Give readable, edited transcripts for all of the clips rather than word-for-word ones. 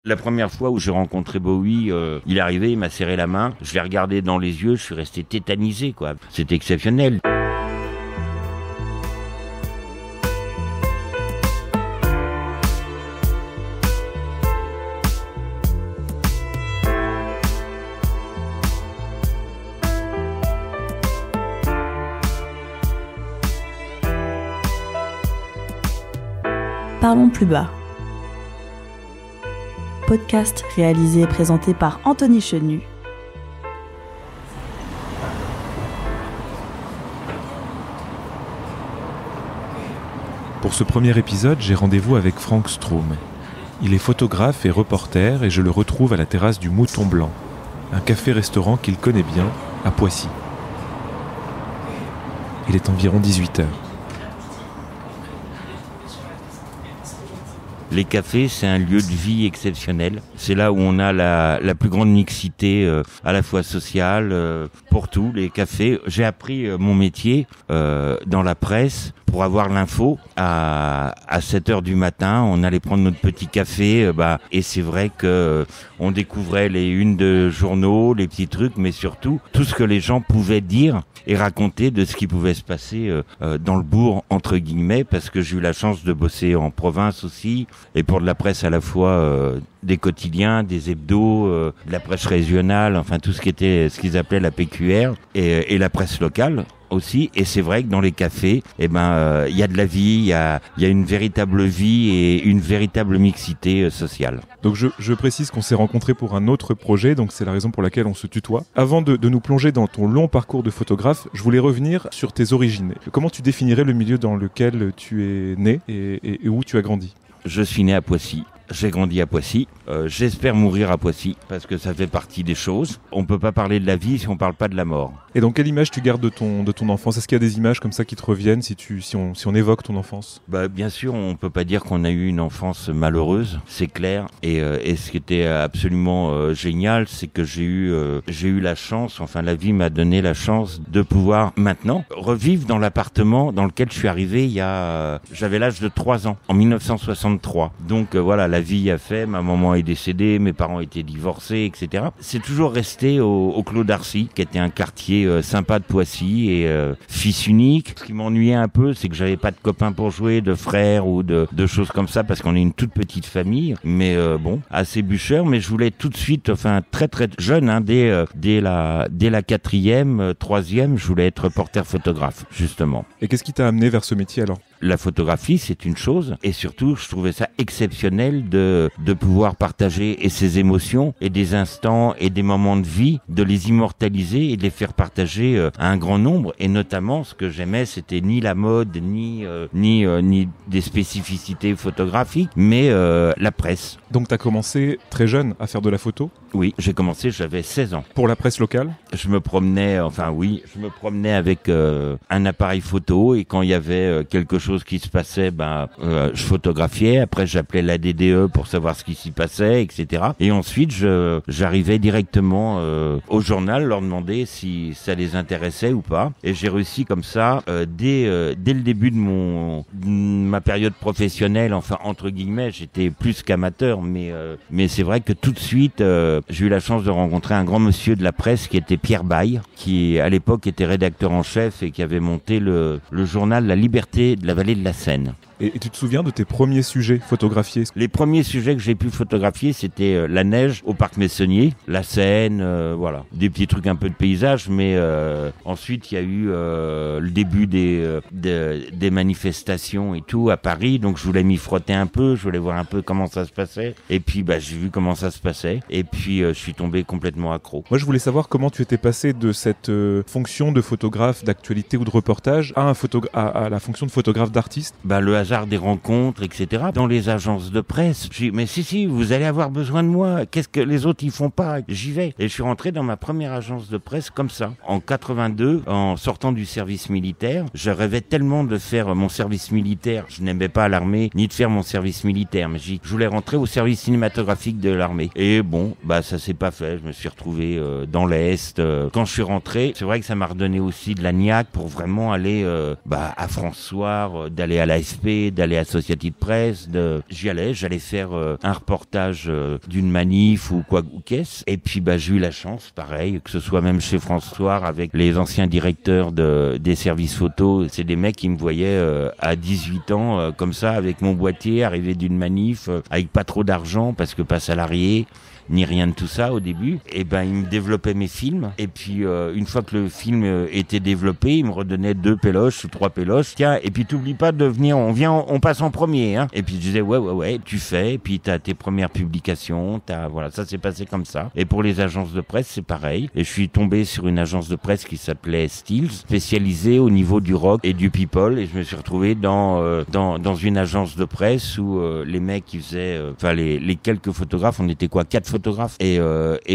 La première fois où j'ai rencontré Bowie, il est arrivé, il m'a serré la main, je l'ai regardé dans les yeux, je suis resté tétanisé, quoi. C'était exceptionnel. Parlons plus bas. Podcast réalisé et présenté par Anthony Chenu. Pour ce premier épisode, j'ai rendez-vous avec Frank Stroum. Il est photographe et reporter et je le retrouve à la terrasse du Mouton Blanc, un café-restaurant qu'il connaît bien à Poissy. Il est environ 18h. Les cafés, c'est un lieu de vie exceptionnel. C'est là où on a la plus grande mixité, à la fois sociale, pour tout. Les cafés, j'ai appris mon métier dans la presse pour avoir l'info. À 7h du matin, on allait prendre notre petit café, et c'est vrai que on découvrait les unes de journaux, les petits trucs, mais surtout tout ce que les gens pouvaient dire et raconter de ce qui pouvait se passer dans le bourg, entre guillemets, parce que j'ai eu la chance de bosser en province aussi, et pour de la presse à la fois des quotidiens, des hebdos, de la presse régionale, enfin tout ce qu'ils appelaient la PQR, et la presse locale aussi. Et c'est vrai que dans les cafés, y a de la vie, il y a une véritable vie et une véritable mixité sociale. Donc je précise qu'on s'est rencontrés pour un autre projet, donc c'est la raison pour laquelle on se tutoie. Avant de nous plonger dans ton long parcours de photographe, je voulais revenir sur tes origines. Comment tu définirais le milieu dans lequel tu es né et où tu as grandi ? Je suis né à Poissy. J'ai grandi à Poissy. J'espère mourir à Poissy parce que ça fait partie des choses. On peut pas parler de la vie si on parle pas de la mort. Et donc, quelle image tu gardes de ton enfance ? Est-ce qu'il y a des images comme ça qui te reviennent si on évoque ton enfance ? Bien sûr, on peut pas dire qu'on a eu une enfance malheureuse, c'est clair. Et ce qui était absolument génial, c'est que j'ai eu la chance, enfin la vie m'a donné la chance de pouvoir maintenant revivre dans l'appartement dans lequel je suis arrivé j'avais l'âge de 3 ans, en 1963. Donc voilà, la vie a fait, ma maman est décédée, mes parents étaient divorcés, etc. C'est toujours resté au Clos d'Arcy, qui était un quartier sympa de Poissy et fils unique. Ce qui m'ennuyait un peu, c'est que j'avais pas de copains pour jouer, de frères ou de choses comme ça, parce qu'on est une toute petite famille, mais assez bûcheur. Mais je voulais tout de suite, enfin très très jeune, dès la 4e, 3e, je voulais être reporter photographe, justement. Et qu'est-ce qui t'a amené vers ce métier alors ? La photographie, c'est une chose, et surtout, je trouvais ça exceptionnel de pouvoir partager et ses émotions et des instants et des moments de vie, de les immortaliser et de les faire partager à un grand nombre. Et notamment, ce que j'aimais, c'était ni la mode, ni des spécificités photographiques, mais la presse. Donc, t'as commencé très jeune à faire de la photo ? Oui, j'ai commencé, j'avais 16 ans. Pour la presse locale ? Je me promenais avec un appareil photo, et quand il y avait quelque chose qui se passait, je photographiais. Après, j'appelais la DDE pour savoir ce qui s'y passait, etc. Et ensuite, j'arrivais directement au journal, leur demander si ça les intéressait ou pas. Et j'ai réussi comme ça, dès le début de ma période professionnelle, enfin entre guillemets, j'étais plus qu'amateur, mais c'est vrai que tout de suite, j'ai eu la chance de rencontrer un grand monsieur de la presse qui était Pierre Baille, qui à l'époque était rédacteur en chef et qui avait monté le journal La Liberté de la Vallée de la Seine. Et tu te souviens de tes premiers sujets photographiés ? Les premiers sujets que j'ai pu photographier, c'était la neige au parc Messonnier, la Seine, voilà. Des petits trucs un peu de paysage, mais ensuite il y a eu le début des manifestations et tout à Paris, donc je voulais m'y frotter un peu, je voulais voir un peu comment ça se passait, et puis j'ai vu comment ça se passait, et puis je suis tombé complètement accro. Moi je voulais savoir comment tu étais passé de cette fonction de photographe d'actualité ou de reportage à la fonction de photographe d'artiste. Le hasard des rencontres, etc. Dans les agences de presse, j'ai dit, mais si, vous allez avoir besoin de moi. Qu'est-ce que les autres, ils font pas? J'y vais. Et je suis rentré dans ma première agence de presse comme ça. En 82, en sortant du service militaire, je rêvais tellement de faire mon service militaire. Je n'aimais pas l'armée, ni de faire mon service militaire. Mais je voulais rentrer au service cinématographique de l'armée. Et ça s'est pas fait. Je me suis retrouvé dans l'Est. Quand je suis rentré, c'est vrai que ça m'a redonné aussi de la niaque pour vraiment aller à France Soir, d'aller à l'AFP, télé, d'aller à Society de Presse, j'allais faire un reportage d'une manif ou quoi ou qu'est-ce. Et puis j'ai eu la chance, pareil, que ce soit même chez François avec les anciens directeurs des services photos, c'est des mecs qui me voyaient à 18 ans comme ça avec mon boîtier, arrivé d'une manif avec pas trop d'argent parce que pas salarié ni rien de tout ça au début. Et ils me développaient mes films. Et puis une fois que le film était développé, ils me redonnaient 2 péloches ou 3 péloches. Tiens, et puis t'oublies pas de venir, on passe en premier, hein. Et puis je disais ouais, tu fais. Et puis t'as tes premières publications, voilà, ça s'est passé comme ça. Et pour les agences de presse, c'est pareil. Et je suis tombé sur une agence de presse qui s'appelait Stills, spécialisée au niveau du rock et du people. Et je me suis retrouvé dans une agence de presse où les mecs qui faisaient, les quelques photographes, on était 4 photographes. Et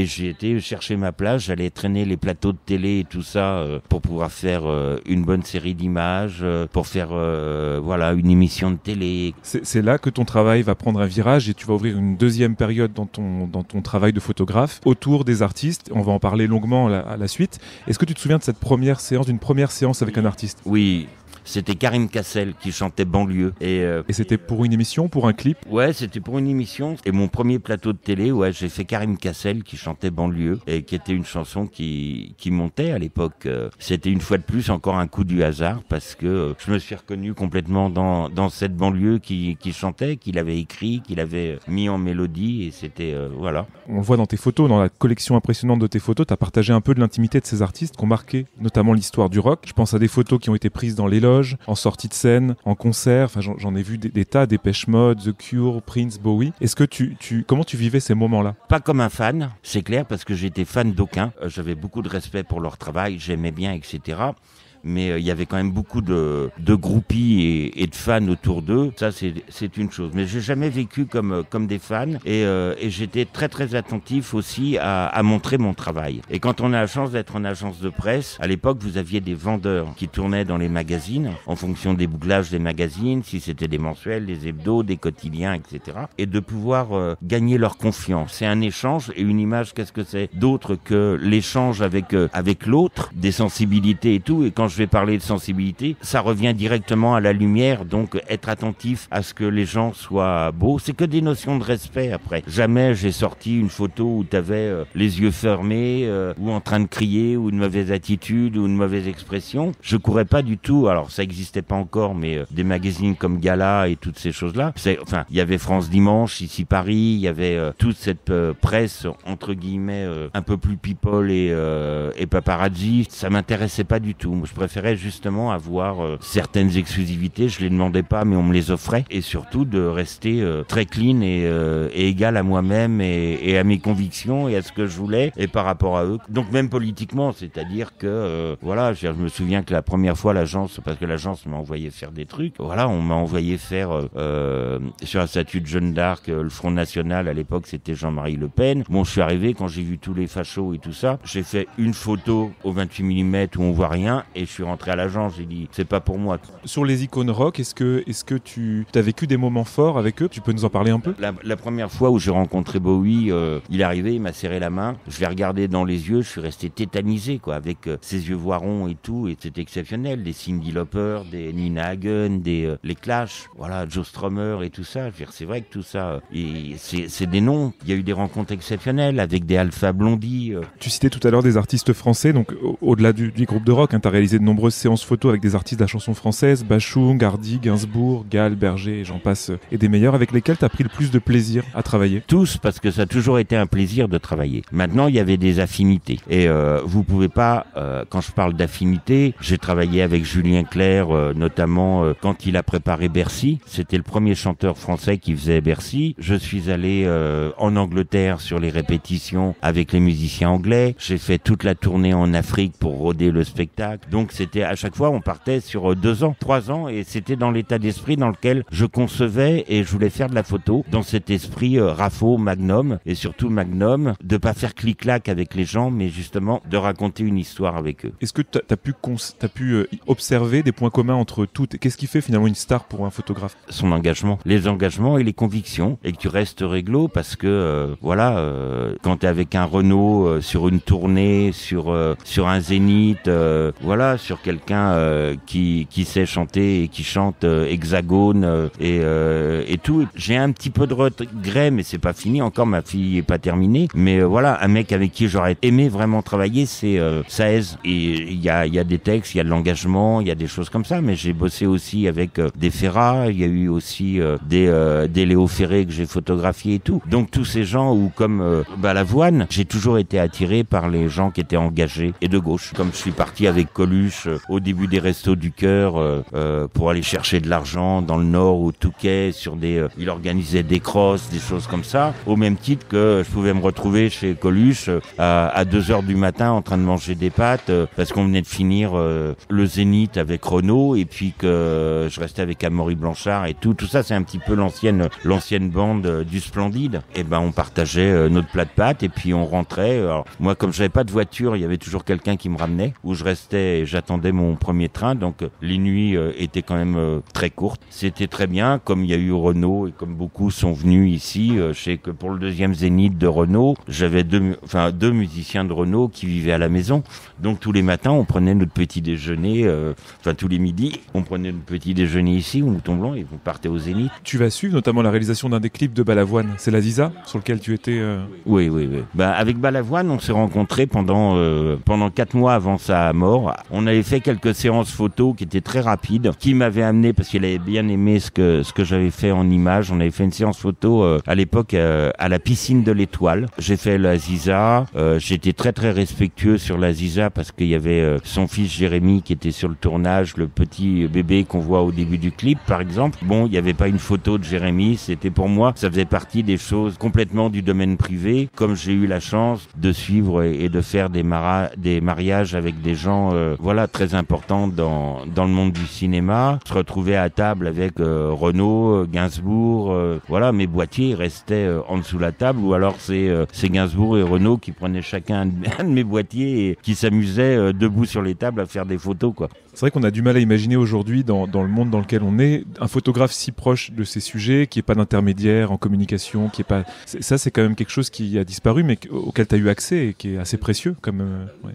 j'ai été chercher ma place, j'allais traîner les plateaux de télé et tout ça pour pouvoir faire une bonne série d'images, pour faire une émission de télé. C'est là que ton travail va prendre un virage et tu vas ouvrir une deuxième période dans ton travail de photographe autour des artistes. On va en parler longuement à la suite. Est-ce que tu te souviens de d'une première séance avec un artiste ? Oui. C'était Karim Cassel qui chantait Banlieue. Et c'était pour une émission, pour un clip ? Ouais, c'était pour une émission. Et mon premier plateau de télé, j'ai fait Karim Cassel qui chantait Banlieue et qui était une chanson qui montait à l'époque. C'était une fois de plus encore un coup du hasard parce que je me suis reconnu complètement dans cette banlieue qui chantait, qu'il avait écrit, qu'il avait mis en mélodie et c'était voilà. On le voit dans tes photos, dans la collection impressionnante de tes photos, tu as partagé un peu de l'intimité de ces artistes qui ont marqué notamment l'histoire du rock. Je pense à des photos qui ont été prises dans les loges, en sortie de scène, en concert. Enfin, j'en ai vu des tas, Depeche Mode, The Cure, Prince, Bowie. Est-ce que comment tu vivais ces moments-là ? Pas comme un fan, c'est clair, parce que j'étais fan d'aucun. J'avais beaucoup de respect pour leur travail, j'aimais bien, etc. Mais il y avait quand même beaucoup de groupies et de fans autour d'eux. Ça, c'est une chose. Mais j'ai jamais vécu comme des fans et j'étais très très attentif aussi à montrer mon travail. Et quand on a la chance d'être en agence de presse, à l'époque, vous aviez des vendeurs qui tournaient dans les magazines en fonction des bouclages des magazines, si c'était des mensuels, des hebdos, des quotidiens, etc. Et de pouvoir gagner leur confiance. C'est un échange et une image, qu'est-ce que c'est d'autre que l'échange avec l'autre, des sensibilités et tout. Et quand je vais parler de sensibilité, ça revient directement à la lumière, donc être attentif à ce que les gens soient beaux. C'est que des notions de respect après. Jamais j'ai sorti une photo où t'avais les yeux fermés, ou en train de crier, ou une mauvaise attitude, ou une mauvaise expression. Je courais pas du tout. Alors ça existait pas encore, mais des magazines comme Gala et toutes ces choses-là. Il y avait France Dimanche, ici Paris, il y avait toute cette presse entre guillemets un peu plus people et paparazzi. Ça m'intéressait pas du tout. Moi, je préférais justement avoir certaines exclusivités, je les demandais pas mais on me les offrait, et surtout de rester très clean et égal à moi-même et à mes convictions et à ce que je voulais et par rapport à eux. Donc même politiquement, c'est-à-dire que je me souviens que la première fois parce que l'agence m'a envoyé faire des trucs, on m'a envoyé faire sur la statue de Jeanne d'Arc, le Front National à l'époque c'était Jean-Marie Le Pen. Bon, je suis arrivé quand j'ai vu tous les fachos et tout ça, j'ai fait une photo au 28 mm où on voit rien et je suis rentré à l'agence, j'ai dit c'est pas pour moi. Sur les icônes rock, est-ce que tu as vécu des moments forts avec eux ? Tu peux nous en parler un peu ? La première fois où j'ai rencontré Bowie, il est arrivé, il m'a serré la main, je l'ai regardé dans les yeux, je suis resté tétanisé avec ses yeux voirons et tout, et c'était exceptionnel, des Cyndi Lauper, des Nina Hagen, les Clash, Joe Strummer et tout ça. Je veux dire, c'est vrai que tout ça, c'est des noms. Il y a eu des rencontres exceptionnelles avec des Alpha Blondy. Tu citais tout à l'heure des artistes français, donc au-delà du groupe de rock, tu as réalisé de nombreuses séances photos avec des artistes de la chanson française, Bachung, Hardy, Gainsbourg, Gall, Berger, et j'en passe, et des meilleurs, avec lesquels tu as pris le plus de plaisir à travailler ? Tous, parce que ça a toujours été un plaisir de travailler. Maintenant, il y avait des affinités. Et vous pouvez pas, quand je parle d'affinité, j'ai travaillé avec Julien Clerc, notamment quand il a préparé Bercy. C'était le premier chanteur français qui faisait Bercy. Je suis allé en Angleterre sur les répétitions avec les musiciens anglais. J'ai fait toute la tournée en Afrique pour roder le spectacle. Donc c'était à chaque fois, on partait sur 2 ans, 3 ans, et c'était dans l'état d'esprit dans lequel je concevais et je voulais faire de la photo, dans cet esprit Rafo, Magnum, et surtout Magnum, de pas faire clic-clac avec les gens, mais justement de raconter une histoire avec eux. Est-ce que t'as pu observer des points communs entre toutes ? Qu'est-ce qui fait finalement une star pour un photographe ? Son engagement, les engagements et les convictions, et que tu restes réglo parce que quand t'es avec un Renault sur une tournée, sur un Zénith, pas sur quelqu'un qui sait chanter et qui chante Hexagone et tout. J'ai un petit peu de regret, mais c'est pas fini encore, ma fille est pas terminée. Mais voilà, un mec avec qui j'aurais aimé vraiment travailler, c'est Saez. Et il y a des textes, il y a de l'engagement, il y a des choses comme ça, mais j'ai bossé aussi avec des Ferrat, il y a eu aussi des Léo Ferré que j'ai photographié et tout. Donc tous ces gens où comme Balavoine, j'ai toujours été attiré par les gens qui étaient engagés et de gauche. Comme je suis parti avec Coluche au début des Restos du Cœur pour aller chercher de l'argent dans le Nord au Touquet sur il organisait des crosses, des choses comme ça, au même titre que je pouvais me retrouver chez Coluche à 2h du matin en train de manger des pâtes parce qu'on venait de finir le Zénith avec Renaud et puis que je restais avec Amaury Blanchard et tout ça, c'est un petit peu l'ancienne bande du Splendide. Et ben on partageait notre plat de pâtes et puis on rentrait. Alors, moi comme j'avais pas de voiture, il y avait toujours quelqu'un qui me ramenait où je restais et j'attendais mon premier train, donc les nuits étaient quand même très courtes. C'était très bien, comme il y a eu Renaud et comme beaucoup sont venus ici. Je sais que pour le deuxième Zénith de Renaud, j'avais deux musiciens de Renaud qui vivaient à la maison. Donc tous les matins, on prenait notre petit déjeuner, tous les midis, on prenait notre petit déjeuner ici au Mouton Blanc et on partait au Zénith. Tu vas suivre notamment la réalisation d'un des clips de Balavoine. C'est la Ziza sur lequel tu étais. Oui. Avec Balavoine, on s'est rencontrés pendant 4 mois avant sa mort. On avait fait quelques séances photos qui étaient très rapides, qui m'avaient amené parce qu'il avait bien aimé ce que j'avais fait en images. On avait fait une séance photo à l'époque à la piscine de l'Étoile. J'ai fait la Ziza. J'étais très très respectueux sur la Ziza parce qu'il y avait son fils Jérémy qui était sur le tournage, le petit bébé qu'on voit au début du clip par exemple. Bon, il n'y avait pas une photo de Jérémy, c'était pour moi, ça faisait partie des choses complètement du domaine privé. Comme j'ai eu la chance de suivre et de faire des mariages avec des gens très importants dans le monde du cinéma, se retrouver à table avec Renaud, Gainsbourg, mes boîtiers restaient en dessous de la table ou alors c'est Gainsbourg et Renaud qui prenaient chacun un de mes boîtiers et qui s'amusaient debout sur les tables à faire des photos quoi. C'est vrai qu'on a du mal à imaginer aujourd'hui dans le monde dans lequel on est un photographe si proche de ces sujets, qui est pas d'intermédiaire en communication, qui est pas. Ça c'est quand même quelque chose qui a disparu, mais auquel tu as eu accès et qui est assez précieux comme. Ouais.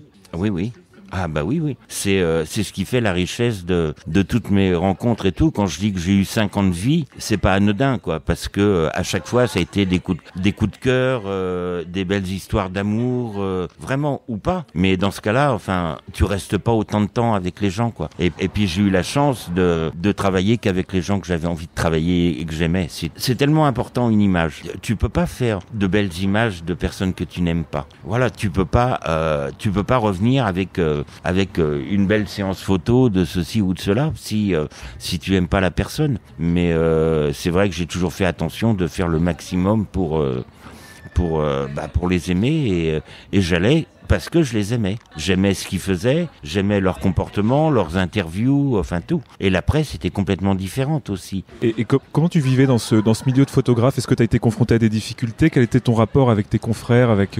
Oui. Ah bah oui. C'est ce qui fait la richesse de toutes mes rencontres et tout. Quand je dis que j'ai eu 5 ans de vie, c'est pas anodin quoi, parce que à chaque fois ça a été des coups de cœur, des belles histoires d'amour, vraiment ou pas. Mais dans ce cas-là, tu restes pas autant de temps avec les gens quoi. Et puis j'ai eu la chance de travailler qu'avec les gens que j'avais envie de travailler et que j'aimais. C'est tellement important une image. Tu peux pas faire de belles images de personnes que tu n'aimes pas. Voilà, tu peux pas revenir avec une belle séance photo de ceci ou de cela si tu aimes pas la personne. Mais c'est vrai que j'ai toujours fait attention de faire le maximum pour les aimer et j'allais parce que je les aimais. J'aimais ce qu'ils faisaient, j'aimais leur comportement, leurs interviews, tout. Et la presse était complètement différente aussi. Et comment tu vivais dans ce milieu de photographe ? Est-ce que tu as été confronté à des difficultés ? Quel était ton rapport avec tes confrères, avec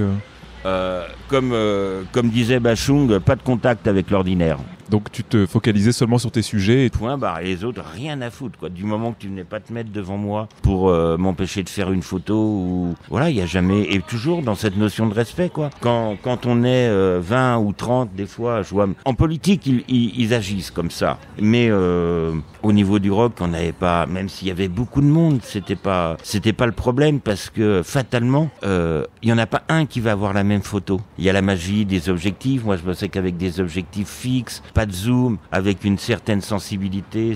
comme disait Bachung, pas de contact avec l'ordinaire. Donc tu te focalisais seulement sur tes sujets et point barre, et les autres rien à foutre quoi. Du moment que tu venais pas te mettre devant moi pour m'empêcher de faire une photo ou il y a jamais, et toujours dans cette notion de respect quoi. Quand on est 20 ou 30 des fois, je vois en politique ils agissent comme ça. Mais au niveau du rock, on n'avait pas, même s'il y avait beaucoup de monde, c'était pas le problème parce que fatalement il y en a pas un qui va avoir la même photo. Il y a la magie des objectifs. Moi je bossais qu'avec des objectifs fixes, pas de zoom, avec une certaine sensibilité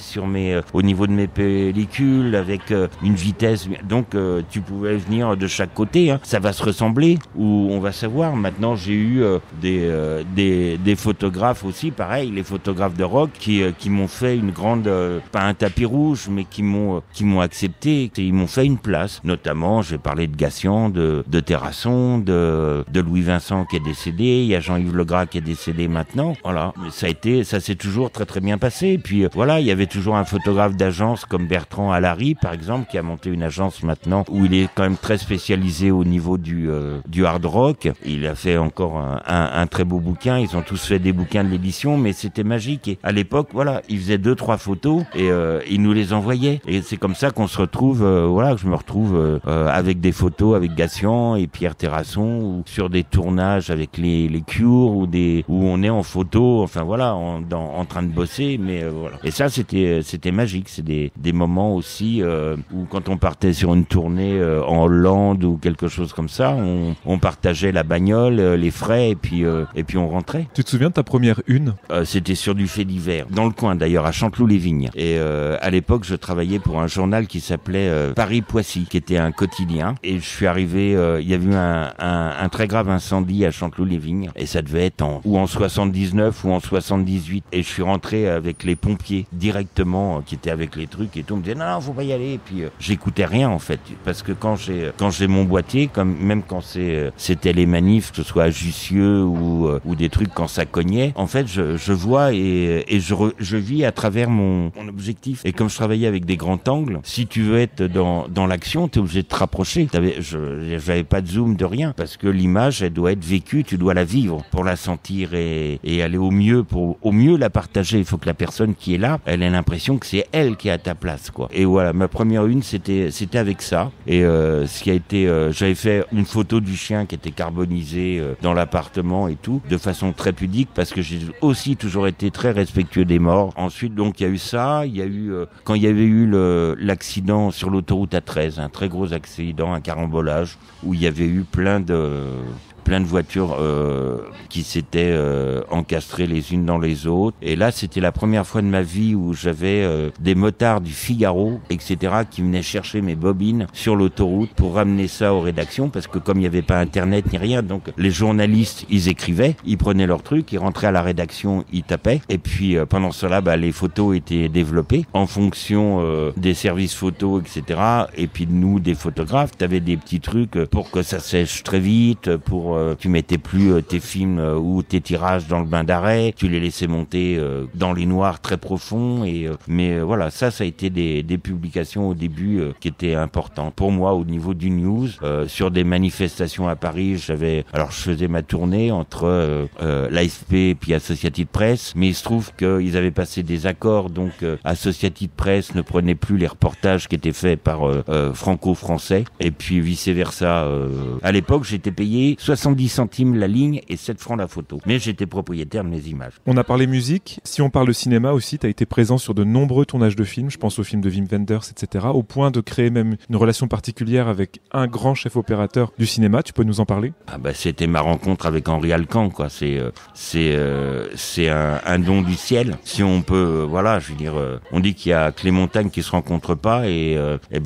au niveau de mes pellicules, avec une vitesse. Donc tu pouvais venir de chaque côté. Ça va se ressembler ou on va savoir. Maintenant j'ai eu des photographes aussi, pareil, les photographes de rock qui m'ont fait une grande, pas un tapis rouge, mais qui m'ont accepté. Ils m'ont fait une place. Notamment, j'ai parlé de Gassian, de Terrasson, de Louis Vincent qui est décédé. Il y a Jean-Yves Legras qui est décédé maintenant. Voilà, mais ça s'est toujours très très bien passé. Et puis il y avait toujours un photographe d'agence comme Bertrand Allary par exemple qui a monté une agence maintenant où il est quand même très spécialisé au niveau du hard rock. Il a fait encore un très beau bouquin. Ils ont tous fait des bouquins de l'édition, mais c'était magique. Et à l'époque, il faisait 2-3 photos et il nous les envoyait. Et c'est comme ça qu'on se retrouve, que je me retrouve avec des photos avec Gassian et Pierre Terrasson ou sur des tournages avec les Cure ou où on est en photo. en train de bosser, mais voilà. Et ça, c'était magique. C'est des moments aussi où quand on partait sur une tournée en Hollande ou quelque chose comme ça, on partageait la bagnole, les frais, et puis on rentrait. Tu te souviens de ta première une? C'était sur du fait divers, dans le coin d'ailleurs, à Chanteloup-les-Vignes. Et à l'époque, je travaillais pour un journal qui s'appelait Paris-Poissy, qui était un quotidien. Et je suis arrivé, il y avait eu un très grave incendie à Chanteloup-les-Vignes, et ça devait être en 79 ou en 78. Et je suis rentré avec les pompiers directement, qui étaient avec les trucs et tout. On me disait non, faut pas y aller. Et puis j'écoutais rien en fait, parce que quand j'ai mon boîtier, même quand c'était les manifs, que ce soit à Jussieu ou des trucs quand ça cognait, en fait je vois et je vis à travers mon objectif. Et comme je travaillais avec des grands angles, si tu veux être dans l'action, t'es obligé de te rapprocher. J'avais pas de zoom, de rien, parce que l'image, elle doit être vécue, tu dois la vivre pour la sentir et aller au mieux la partager. Il faut que la personne qui est là, elle ait l'impression que c'est elle qui est à ta place, quoi. Et voilà, ma première une, c'était avec ça. Et ce qui a été, j'avais fait une photo du chien qui était carbonisé dans l'appartement et tout, de façon très pudique, parce que j'ai aussi toujours été très respectueux des morts. Ensuite, donc, il y a eu ça, il y a eu, quand il y avait eu l'accident sur l'autoroute A13, un très gros accident, un carambolage, où il y avait eu plein de voitures qui s'étaient encastrées les unes dans les autres. Et là, c'était la première fois de ma vie où j'avais des motards du Figaro, etc., qui venaient chercher mes bobines sur l'autoroute pour ramener ça aux rédactions, parce que comme il n'y avait pas Internet ni rien, donc les journalistes, ils écrivaient, ils prenaient leurs trucs, ils rentraient à la rédaction, ils tapaient. Et puis pendant cela, les photos étaient développées en fonction des services photos, etc. Et puis nous, des photographes, t'avais des petits trucs pour que ça sèche très vite, pour tu mettais plus tes films ou tes tirages dans le bain d'arrêt, tu les laissais monter dans les noirs très profonds. Mais voilà, ça a été des publications au début qui étaient importantes pour moi au niveau du news. Sur des manifestations à Paris, je faisais ma tournée entre l'AFP et puis Associated Press, mais il se trouve qu'ils avaient passé des accords, donc Associated Press ne prenait plus les reportages qui étaient faits par franco-français, et puis vice-versa. À l'époque, j'étais payé 70 centimes la ligne et 7 francs la photo. Mais j'étais propriétaire de mes images. On a parlé musique. Si on parle cinéma aussi, tu as été présent sur de nombreux tournages de films. Je pense aux films de Wim Wenders, etc. Au point de créer même une relation particulière avec un grand chef opérateur du cinéma. Tu peux nous en parler? C'était ma rencontre avec Henri Alcan, quoi. C'est un don du ciel. Si on peut, voilà, je veux dire, on dit qu'il y a que les montagnes qui se rencontrent pas, et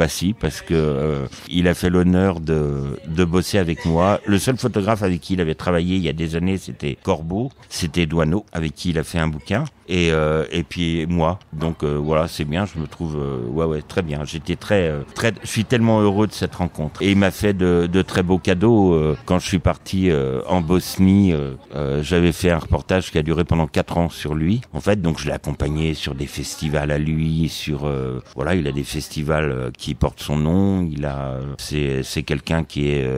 si, parce que il a fait l'honneur de bosser avec moi. Le seul photographe avec qui il avait travaillé il y a des années, c'était Corbeau, c'était Douaneau, avec qui il a fait un bouquin, et puis moi. Donc voilà, c'est bien, je me trouve très bien. J'étais je suis tellement heureux de cette rencontre. Et il m'a fait de très beaux cadeaux. Quand je suis parti en Bosnie, j'avais fait un reportage qui a duré pendant 4 ans sur lui. En fait, donc je l'ai accompagné sur des festivals à lui, il a des festivals qui portent son nom. C'est quelqu'un qui est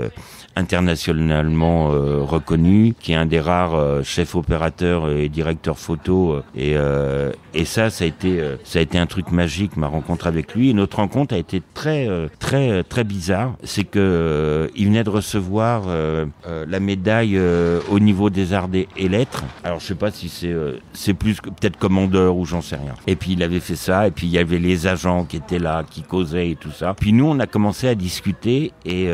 internationalement reconnu, qui est un des rares chefs opérateurs et directeurs photo, et ça a été un truc magique, ma rencontre avec lui. Et notre rencontre a été très très très bizarre. C'est que il venait de recevoir la médaille au niveau des arts et lettres. Alors je sais pas si c'est plus que peut-être commandeur ou j'en sais rien. Et puis il avait fait ça, et puis il y avait les agents qui étaient là, qui causaient et tout ça. Puis nous on a commencé à discuter, et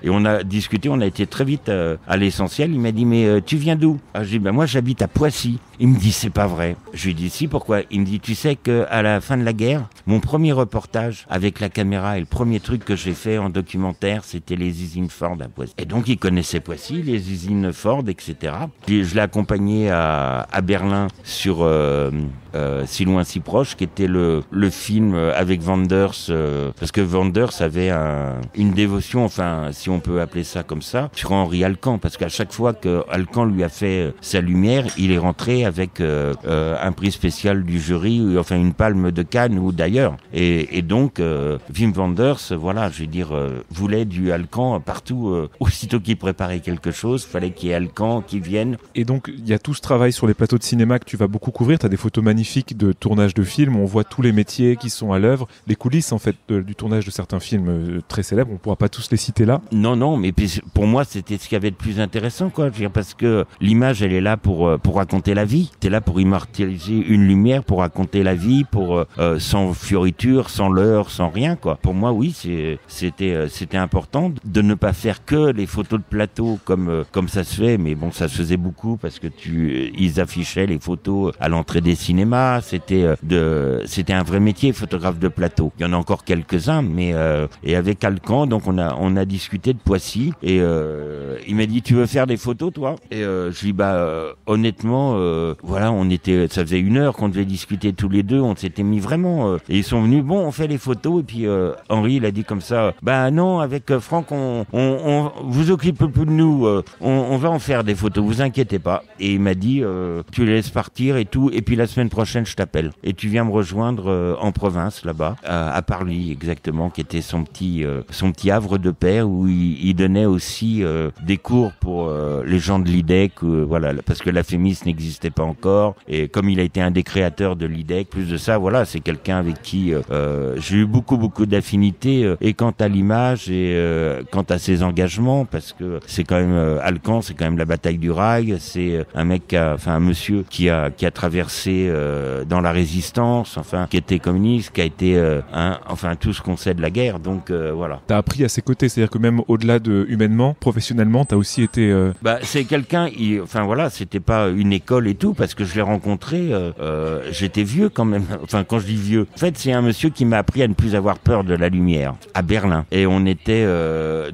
on a discuté. On a été très vite à l'essentiel. Il m'a dit mais tu viens d'où? J'ai dit moi j'habite à Poissy. Il me dit c'est pas vrai. Je lui dis si, pourquoi? Il me dit tu sais que à la fin de la guerre, mon premier reportage avec la caméra et le premier truc que j'ai fait en documentaire, c'était les usines Ford à Poissy. Et donc il connaissait Poissy, les usines Ford, etc. Puis je l'ai accompagné à Berlin sur Si loin si proche, qui était le film avec Wenders, parce que Wenders avait une dévotion, enfin si on peut appeler ça comme ça, sur Henri Alcan, parce qu'à chaque fois que Alcan lui a fait sa lumière, il est rentré avec un prix spécial du jury, enfin une palme de Cannes ou d'ailleurs. Et donc Wim Wenders, voilà, je veux dire, voulait du Alcan partout. Aussitôt qu'il préparait quelque chose, fallait qu'il y ait Alcan qui vienne. Et donc il y a tout ce travail sur les plateaux de cinéma que tu vas beaucoup couvrir. Tu as des photos magnifiques de tournage de films, on voit tous les métiers qui sont à l'œuvre, les coulisses en fait du tournage de certains films très célèbres. On pourra pas tous les citer là. Non, mais pour moi c'était ce qu'il y avait de plus intéressant, quoi. Je veux dire, parce que l'image elle est là pour raconter la vie. vie. T'es là pour immortaliser une lumière, pour raconter la vie, pour sans fioriture, sans leurre, sans rien, quoi. Pour moi, oui, c'était important de ne pas faire que les photos de plateau comme ça se fait, mais bon, ça se faisait beaucoup parce que ils affichaient les photos à l'entrée des cinémas. C'était un vrai métier, photographe de plateau. Il y en a encore quelques-uns, mais et avec Alcan, donc on a discuté de Poissy et il m'a dit, tu veux faire des photos, toi? Et je lui dis, honnêtement, voilà, ça faisait 1 heure qu'on devait discuter tous les deux, on s'était mis vraiment, et ils sont venus, bon, on fait les photos, et puis Henri, il a dit comme ça, non, avec Franck, on vous occupez plus de nous, on va en faire des photos, vous inquiétez pas. Et il m'a dit, tu les laisses partir et tout, et puis la semaine prochaine, je t'appelle. Et tu viens me rejoindre en province, là-bas, à Parly, exactement, qui était son petit havre de paix, où il donnait aussi des cours pour les gens de l'IDEC, voilà, parce que la FEMIS n'existait pas encore, et comme il a été un des créateurs de l'IDEC, plus de ça, voilà, c'est quelqu'un avec qui j'ai eu beaucoup d'affinités, et quant à l'image, et quant à ses engagements, parce que c'est quand même Alcan, c'est quand même la bataille du rail, c'est un monsieur qui a traversé dans la résistance, enfin, qui était communiste, qui a été tout ce qu'on sait de la guerre, donc voilà. T'as appris à ses côtés, c'est-à-dire que même au-delà de humainement, professionnellement, t'as aussi été... c'est quelqu'un, c'était pas une école et tout, parce que je l'ai rencontré, j'étais vieux quand même, enfin quand je dis vieux, en fait c'est un monsieur qui m'a appris à ne plus avoir peur de la lumière, à Berlin, et on était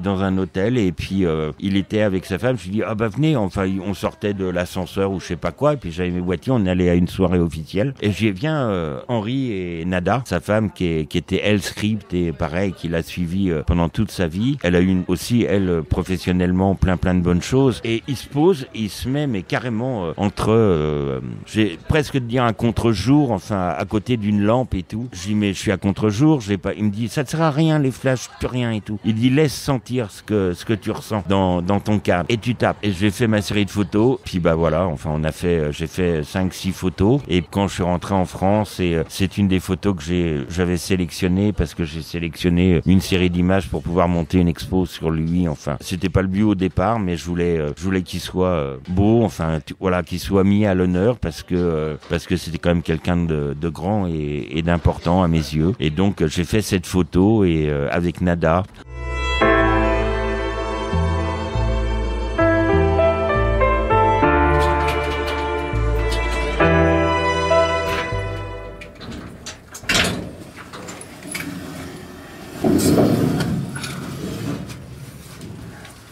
dans un hôtel, et puis il était avec sa femme, je lui dis, venez, enfin on sortait de l'ascenseur ou je sais pas quoi, et puis j'avais mes boîtiers, on allait à une soirée officielle, et j'y viens Henri et Nada, sa femme qui était elle script, et pareil, qui l'a suivi pendant toute sa vie, elle a eu aussi, elle, professionnellement, plein de bonnes choses, et il se pose, il se met, mais carrément entre, j'ai presque de dire un contre-jour, enfin, à côté d'une lampe et tout. Je dis, mais je suis à contre-jour, il me dit, ça ne sert à rien, les flashs, plus rien et tout. Il dit, laisse sentir ce que tu ressens dans ton cadre, et tu tapes. Et j'ai fait ma série de photos, puis voilà, enfin, j'ai fait 5-6 photos, et quand je suis rentré en France, et c'est une des photos que j'avais sélectionnées, parce que j'ai sélectionné une série d'images pour pouvoir monter une expo sur lui, enfin, c'était pas le but au départ, mais je voulais qu'il soit beau, enfin, qu'il soit mis à l'honneur, parce que c'était quand même quelqu'un de grand et d'important à mes yeux. Et donc, j'ai fait cette photo, et avec Nada.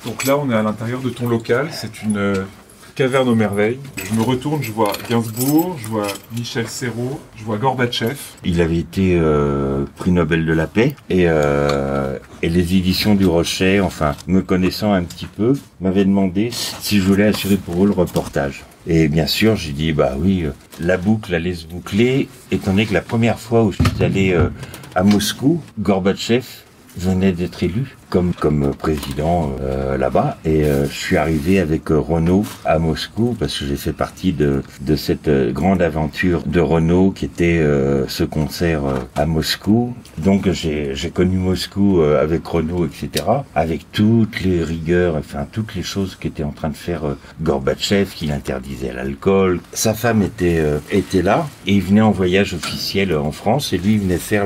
Donc là, on est à l'intérieur de ton local, c'est une caverne aux merveilles. Je me retourne, je vois Gainsbourg, je vois Michel Serrault, je vois Gorbatchev. Il avait été prix Nobel de la paix, et les éditions du Rocher, enfin, me connaissant un petit peu, m'avaient demandé si je voulais assurer pour eux le reportage. Et bien sûr, j'ai dit, oui, la boucle allait se boucler, étant donné que la première fois où je suis allé à Moscou, Gorbatchev venait d'être élu comme président là-bas, et je suis arrivé avec Renaud à Moscou, parce que j'ai fait partie de cette grande aventure de Renaud qui était ce concert à Moscou. Donc j'ai connu Moscou avec Renaud, etc., avec toutes les rigueurs, enfin toutes les choses qu'était en train de faire Gorbatchev, qu'il interdisait l'alcool. Sa femme était là, et il venait en voyage officiel en France, et lui il venait faire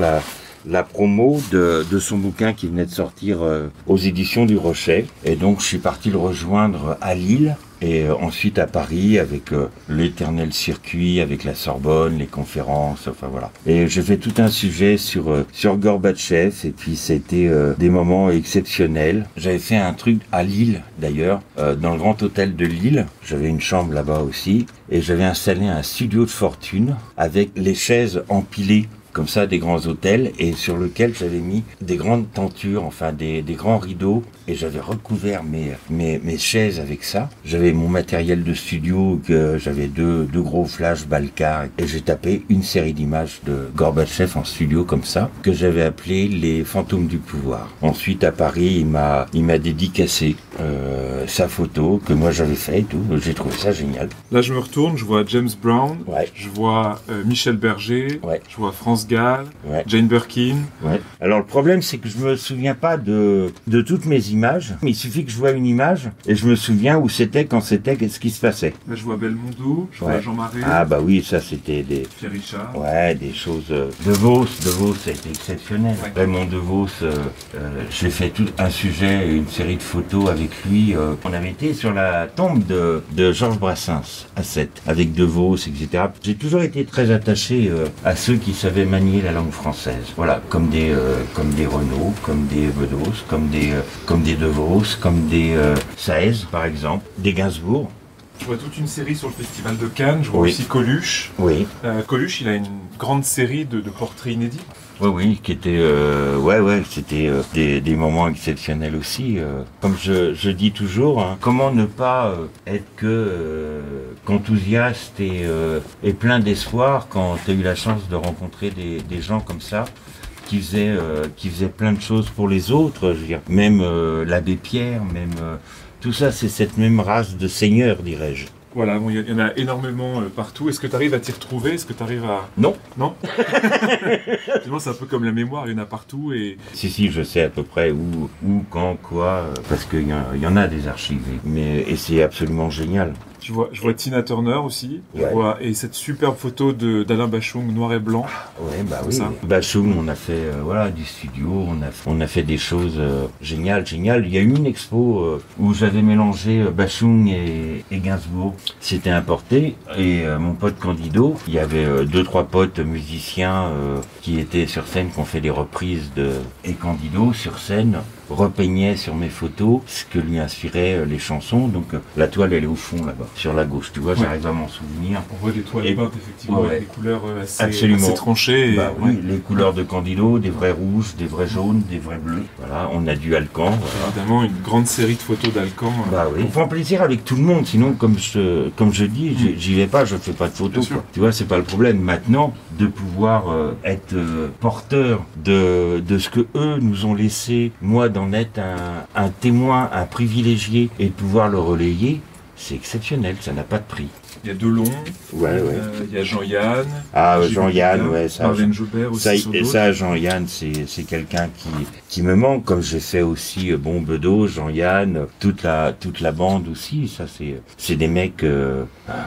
la promo de son bouquin qui venait de sortir aux éditions du Rocher. Et donc je suis parti le rejoindre à Lille, et ensuite à Paris avec l'éternel circuit, avec la Sorbonne, les conférences, enfin voilà. Et j'ai fait tout un sujet sur Gorbatchev, et puis c'était des moments exceptionnels. J'avais fait un truc à Lille d'ailleurs, dans le Grand Hôtel de Lille. J'avais une chambre là-bas aussi, et j'avais installé un studio de fortune avec les chaises empilées comme ça, des grands hôtels, et sur lequel j'avais mis des grandes tentures, enfin des grands rideaux, et j'avais recouvert mes chaises avec ça. J'avais mon matériel de studio, que j'avais deux gros flash Balcar, et j'ai tapé une série d'images de Gorbatchev en studio comme ça, que j'avais appelé les fantômes du pouvoir. Ensuite à Paris, il m'a dédicacé sa photo que moi j'avais fait et tout. J'ai trouvé ça génial. Là, je me retourne, je vois James Brown, Ouais. je vois Michel Berger, Ouais. je vois France Gall, Ouais. Jane Birkin. Ouais. Alors le problème c'est que je me souviens pas de toutes mes images, mais il suffit que je vois une image et je me souviens où c'était, quand c'était, qu'est-ce qui se passait. Là, je vois Belmondo, je vois Ouais. Jean Marais, Ah bah oui, ça c'était des... Pierre Richard. Ouais, des choses... De Vos, ça a été exceptionnel. Ouais. Raymond De Vos, j'ai fait tout un sujet et une série de photos avec lui. On avait été sur la tombe de Georges Brassens, à Sète, avec De Vos, etc. J'ai toujours été très attaché à ceux qui savaient manier la langue française. Voilà, comme des Renaud, comme des Bedos, comme des De Vos, comme des Saez, par exemple, des Gainsbourg. Je vois toute une série sur le Festival de Cannes, je vois Oui. aussi Coluche. Oui. Coluche, il a une grande série de portraits inédits. Oui, qui était, c'était des moments exceptionnels aussi. Comme je dis toujours, hein, comment ne pas être qu'enthousiaste et plein d'espoir quand tu as eu la chance de rencontrer des gens comme ça qui faisaient plein de choses pour les autres. Je veux dire, même l'abbé Pierre, même tout ça, c'est cette même race de seigneurs, dirais-je. Voilà, bon, il y en a énormément partout. Est-ce que tu arrives à t'y retrouver? Est-ce que tu arrives à... Non. Non. Finalement, c'est un peu comme la mémoire, il y en a partout et... Si, je sais à peu près où quand, quoi, parce qu'il y en a des archives. Et c'est absolument génial. Je vois Tina Turner aussi. Je Ouais. vois, et cette superbe photo d'Alain Bachung, noir et blanc. Ouais, bah Comme oui. ça. Bachung, on a fait du studio, on a fait des choses géniales. Il y a eu une expo où j'avais mélangé Bachung et Gainsbourg. C'était importé et mon pote Candido, il y avait 2-3 potes musiciens qui étaient sur scène, qui ont fait des reprises et Candido sur scène repeignait sur mes photos ce que lui inspiraient les chansons. Donc la toile, elle est au fond là-bas, sur la gauche. Tu vois, Ouais. j'arrive à m'en souvenir. On voit des toiles Et- peintes, effectivement, ouais. avec des couleurs Absolument. assez tranchées. Et, Bah ouais. oui, les couleurs de Candido, des vrais rouges, des vrais jaunes, des vrais bleus. Voilà, on a du Alcan. Voilà. Évidemment, une grande série de photos d'Alcan. Bah oui. On prend plaisir avec tout le monde, sinon comme je dis, j'y vais pas, je fais pas de Bien photos. sûr. Quoi. Tu vois, c'est pas le problème. Maintenant, de pouvoir être porteur de ce que eux nous ont laissé, moi d'en être un témoin, un privilégié, et de pouvoir le relayer, c'est exceptionnel, ça n'a pas de prix. Il y a Delon, Ouais. il y a Jean-Yann. Ah, Gilles Jean-Yann, Villeneuve, ouais, ça. Marlène Jobert aussi. Ça, sur et d'autres. ça, Jean-Yann, c'est quelqu'un qui me manque, comme j'ai fait aussi Bedos, Jean-Yann, toute la bande aussi. Ça, c'est des mecs,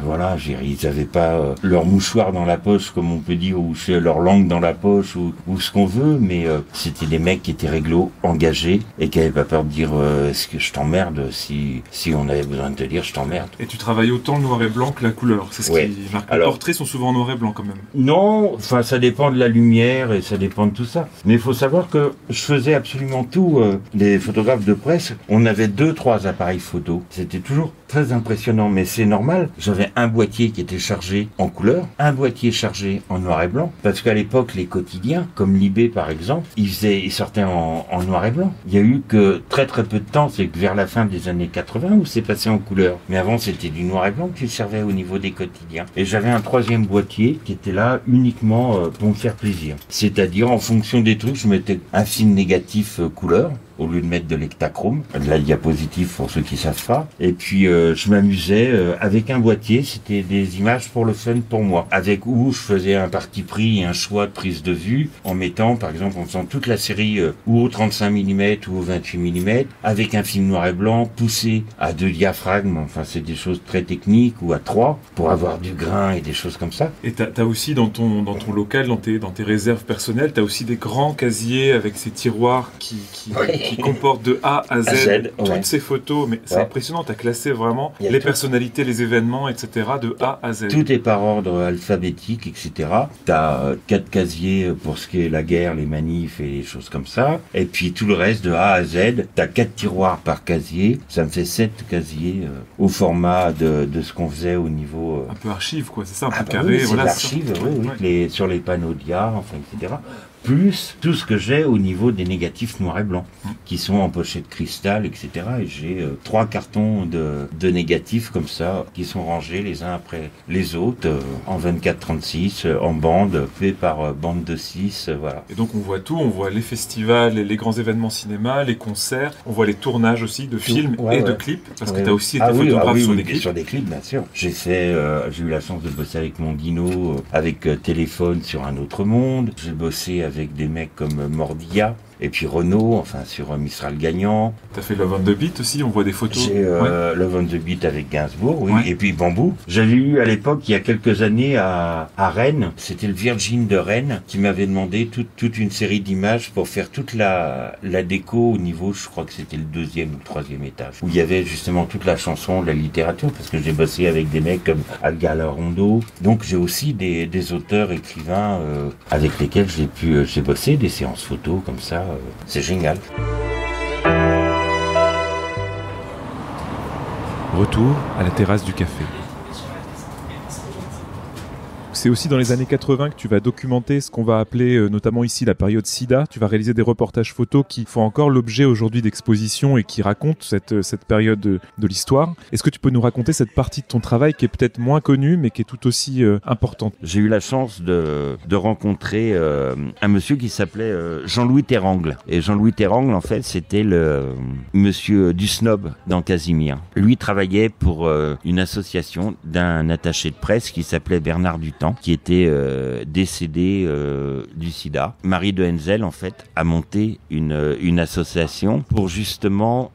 voilà, ils avaient pas leur mouchoir dans la poche, comme on peut dire, ou leur langue dans la poche, ou ce qu'on veut, mais c'était des mecs qui étaient réglo, engagés, et qui avaient pas peur de dire est-ce que je t'emmerde si on avait besoin de te dire je t'emmerde. Et tu travailles autant le noir et blanc que la couleur. C'est ce Ouais. qui marque. Les Alors- portraits sont souvent en noir et blanc quand même. Non, enfin ça dépend de la lumière et ça dépend de tout ça. Mais il faut savoir que je faisais absolument tout. Les photographes de presse, on avait 2-3 appareils photo. C'était toujours très impressionnant, mais c'est normal. J'avais un boîtier qui était chargé en couleur, un boîtier chargé en noir et blanc, parce qu'à l'époque les quotidiens, comme Libé par exemple, ils sortaient en noir et blanc. Il y a eu que très très peu de temps, c'est que vers la fin des années 80 où c'est passé en couleur. Mais avant c'était du noir et blanc qui servait au niveau des quotidiens. Et j'avais un troisième boîtier qui était là uniquement pour me faire plaisir. C'est-à-dire en fonction des trucs, je mettais un film négatif couleur au lieu de mettre de l'hectachrome, de la diapositive pour ceux qui savent pas. Et puis je m'amusais avec un boîtier, c'était des images pour le fun pour moi, avec où je faisais un parti pris et un choix de prise de vue en mettant par exemple en faisant toute la série ou au 35 mm ou au 28 mm avec un film noir et blanc poussé à 2 diaphragmes, enfin c'est des choses très techniques, ou à 3 pour avoir du grain et des choses comme ça. Et t'as aussi dans ton local, dans tes réserves personnelles, t'as aussi des grands casiers avec ces tiroirs qui comportent de A à Z, toutes ouais. ces photos. Mais c'est Ouais. impressionnant, t'as classé vraiment Il y a les tout. personnalités, les événements, etc. de A à Z. Tout est par ordre alphabétique, etc. T'as 4 casiers pour ce qui est la guerre, les manifs et les choses comme ça. Et puis tout le reste de A à Z, t'as 4 tiroirs par casier. Ça me fait 7 casiers au format de ce qu'on faisait au niveau... Un peu archive, quoi, c'est ça, un peu Ah bah carré. oui, c'est voilà, de l'archive, ça. oui, oui. Ouais. Sur les panneaux d'IA, enfin, etc. plus tout ce que j'ai au niveau des négatifs noirs et blancs, qui sont en pochette cristal, etc. Et j'ai 3 cartons de négatifs comme ça, qui sont rangés les uns après les autres, en 24-36, en bande, fait par bande de 6, voilà. Et donc on voit tout, on voit les festivals, les grands événements cinéma, les concerts, on voit les tournages aussi de films et de clips, parce que tu as aussi été photographe sur des clips. Sur des clips, bien sûr. J'ai eu la chance de bosser avec Mondino, avec Téléphone sur Un autre monde. J'ai bossé avec des mecs comme Mordia. Et puis Renault, enfin sur Mistral gagnant. T'as fait Love on the Beat aussi, on voit des photos. J'ai Love on the Beat avec Gainsbourg, oui. Ouais. Et puis Bambou. J'avais eu à l'époque, il y a quelques années, à Rennes, c'était le Virgin de Rennes qui m'avait demandé toute une série d'images pour faire toute la déco au niveau, je crois que c'était le 2e ou le 3e étage, où il y avait justement toute la chanson, la littérature, parce que j'ai bossé avec des mecs comme Algar Rondo. Donc j'ai aussi des auteurs, écrivains avec lesquels j'ai bossé, des séances photos comme ça. C'est génial. Retour à la terrasse du café. C'est aussi dans les années 80 que tu vas documenter ce qu'on va appeler notamment ici la période SIDA. Tu vas réaliser des reportages photos qui font encore l'objet aujourd'hui d'expositions et qui racontent cette période de l'histoire. Est-ce que tu peux nous raconter cette partie de ton travail qui est peut-être moins connue mais qui est tout aussi importante? J'ai eu la chance de rencontrer un monsieur qui s'appelait Jean-Louis Terrangle. Et Jean-Louis Terrangle, en fait, c'était le monsieur du snob dans Casimir. Lui travaillait pour une association d'un attaché de presse qui s'appelait Bernard Dutemps, qui était décédé du sida. Marie de Henzel, en fait, a monté une association pour justement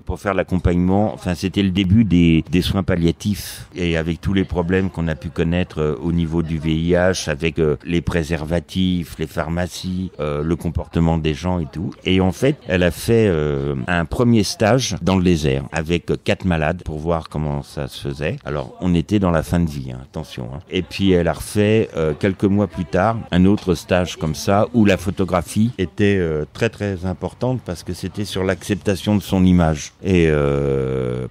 pour faire l'accompagnement. Enfin, c'était le début des soins palliatifs, et avec tous les problèmes qu'on a pu connaître au niveau du VIH, avec les préservatifs, les pharmacies, le comportement des gens et tout. Et en fait, elle a fait un premier stage dans le désert avec 4 malades pour voir comment ça se faisait. Alors, on était dans la fin de vie, attention. Et puis elle a refait quelques mois plus tard un autre stage comme ça où la photographie était très très importante parce que c'était sur l'acceptation de son image. Et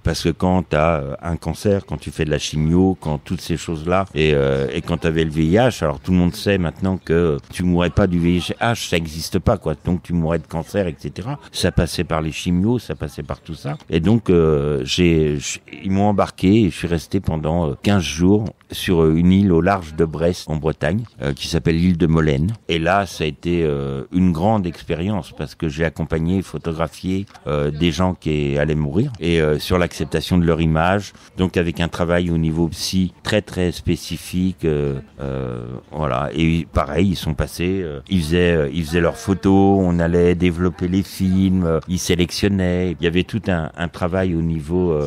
parce que quand tu as un cancer, quand tu fais de la chimio, quand toutes ces choses-là, et quand tu avais le VIH, alors tout le monde sait maintenant que tu mourrais pas du VIH, ça n'existe pas, quoi. Donc tu mourrais de cancer, etc. Ça passait par les chimios, ça passait par tout ça. Et donc ils m'ont embarqué et je suis resté pendant 15 jours sur une île au large de Brest en Bretagne qui s'appelle l'île de Molène. Et là, ça a été une grande expérience parce que j'ai accompagné, photographié des gens qui allaient mourir et sur l'acceptation de leur image. Donc avec un travail au niveau psy très très spécifique. Voilà. Et pareil, ils sont passés, ils faisaient leurs photos, on allait développer les films, ils sélectionnaient. Il y avait tout un travail au niveau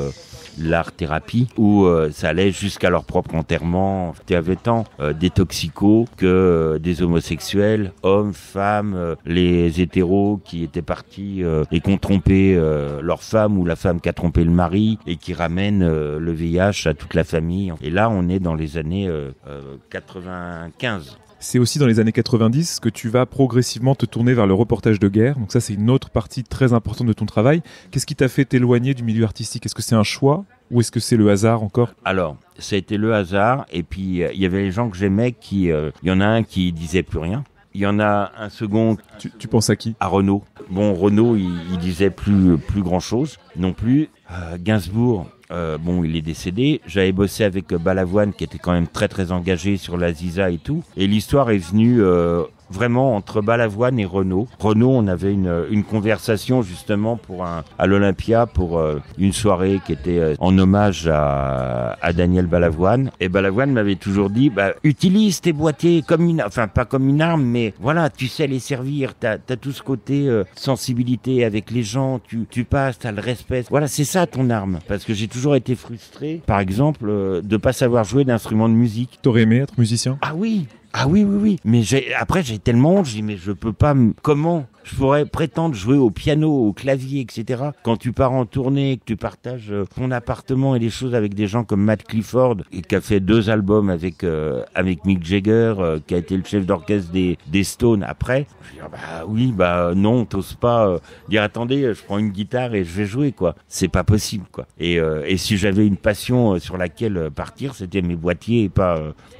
l'art-thérapie où ça allait jusqu'à leur propre enterrement. Tu avais tant des toxicos que des homosexuels, hommes, femmes, les hétéros qui étaient partis et qui ont trompé leur femme ou la femme qui a trompé le mari et qui ramènent le VIH à toute la famille. Et là, on est dans les années 95. C'est aussi dans les années 90 que tu vas progressivement te tourner vers le reportage de guerre. Donc ça, c'est une autre partie très importante de ton travail. Qu'est-ce qui t'a fait t'éloigner du milieu artistique? Est-ce que c'est un choix ou est-ce que c'est le hasard encore? Alors, ça a été le hasard. Et puis, il y avait les gens que j'aimais qui... Il y en a un qui disait plus rien. Il y en a un second... Tu penses à qui? À Renaud. Bon, Renaud, il disait plus grand-chose non plus. Gainsbourg... bon, il est décédé. J'avais bossé avec Balavoine qui était quand même très très engagé sur la Ziza et tout. Et l'histoire est venue vraiment entre Balavoine et Renaud. Renaud, on avait une conversation justement à l'Olympia pour une soirée qui était en hommage à Daniel Balavoine. Et Balavoine m'avait toujours dit, utilise tes boîtiers pas comme une arme, mais voilà, tu sais les servir. T'as tout ce côté sensibilité avec les gens. Tu passes, t'as le respect. Voilà, c'est ça ton arme. Parce que j'ai toujours été frustré, par exemple, de pas savoir jouer d'instruments de musique. T'aurais aimé être musicien? Ah oui. Mais après j'ai tellement honte, je dis mais je peux pas, comment je pourrais prétendre jouer au piano, au clavier, etc. Quand tu pars en tournée, que tu partages ton appartement et des choses avec des gens comme Matt Clifford, qui a fait 2 albums avec Mick Jagger, qui a été le chef d'orchestre des Stones après, je veux dire, bah oui, bah non, t'oses pas dire attendez, je prends une guitare et je vais jouer, quoi. C'est pas possible, quoi. Et si j'avais une passion sur laquelle partir, c'était mes boîtiers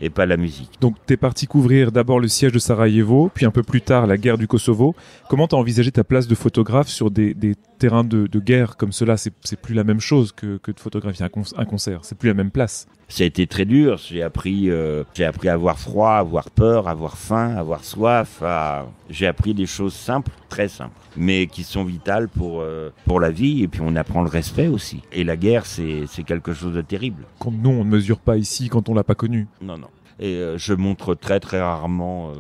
et pas la musique. Donc t'es parti couvrir d'abord le siège de Sarajevo, puis un peu plus tard la guerre du Kosovo. Comment t'as envisagé ta place de photographe sur des terrains de guerre comme cela? C'est plus la même chose que de photographier un concert. C'est plus la même place. Ça a été très dur. J'ai appris à avoir froid, à avoir peur, à avoir faim, à avoir soif. J'ai appris des choses simples, très simples, mais qui sont vitales pour la vie. Et puis on apprend le respect aussi. Et la guerre, c'est quelque chose de terrible. Quand nous, on ne mesure pas ici quand on l'a pas connu. Non. Et je montre très très rarement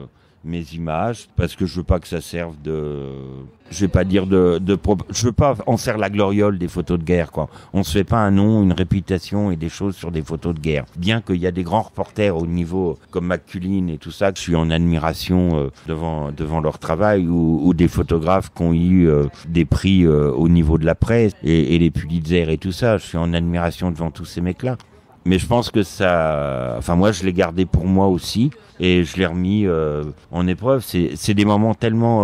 mes images parce que je veux pas que ça serve je vais pas dire je veux pas en faire la gloriole des photos de guerre, quoi. On se fait pas un nom, une réputation et des choses sur des photos de guerre. Bien qu'il y a des grands reporters au niveau comme McCullin et tout ça, que je suis en admiration devant leur travail, ou des photographes qui ont eu des prix au niveau de la presse et les Pulitzer et tout ça. Je suis en admiration devant tous ces mecs-là. Mais je pense que moi je l'ai gardé pour moi aussi et je l'ai remis en épreuve. C'est des moments tellement